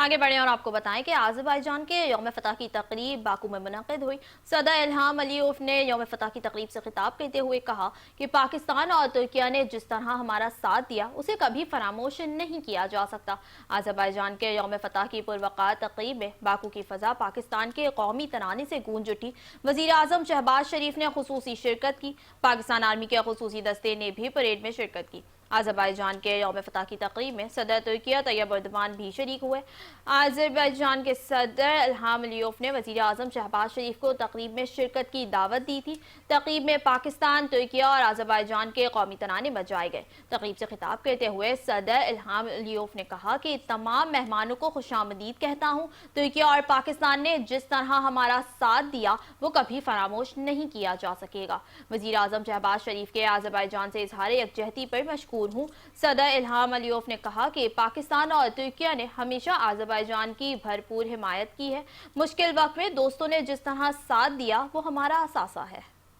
आगे बढ़ें और आपको बताएं कि आज़रबाईजान के यौम फ़तह की तकरीब बाकू में मुनक़िद हुई। सदर इल्हाम अलीयेव ने यौम फ़तह की तकरीब से खिताब करते हुए कहा कि पाकिस्तान और तुर्किया ने जिस तरह हमारा साथ दिया उसे कभी फरामोश नहीं किया जा सकता। आज़रबाईजान के यौम फ़तह की पुरवकार तकरीब में बाकू की फ़ज़ा पाकिस्तान के कौमी तराने से गूंज उठी। वज़ीर आज़म शहबाज शरीफ ने खुसूसी शिरकत की। पाकिस्तान आर्मी के खुसूसी दस्ते ने भी परेड में शिरकत की। आज़रबाईजान के यौम फ़तह की तकरीब में सदर तुर्किया तैयब एर्दोगान भी शरीक हुए। आज़रबाईजान के सदर इल्हाम अलीयेव ने वज़ीर आज़म शहबाज शरीफ को तकरीब में शिरकत की दावत दी थी। तकरीब में पाकिस्तान, तुर्किया और आज़रबाईजान के कौमी तराने बजाए गए। तकरीब से खिताब करते हुए सदर इल्हाम अलीयेव ने कहा कि तमाम मेहमानों को खुशामदीद कहता हूँ। तुर्किया और पाकिस्तान ने जिस तरह हमारा साथ दिया वो कभी फरामोश नहीं किया जा सकेगा। वज़ीर आज़म शहबाज शरीफ के आज़रबाईजान से इज़हार यकजहती पर मशकूर हूँ। सदर इल्हाम अलीयेव ने कहा कि पाकिस्तान और तुर्किया ने हमेशा आज़रबाईजान की भरपूर हिमायत की है। मुश्किल वक्त में दोस्तों ने जिस तरह साथ दिया वो हमारा असासा है।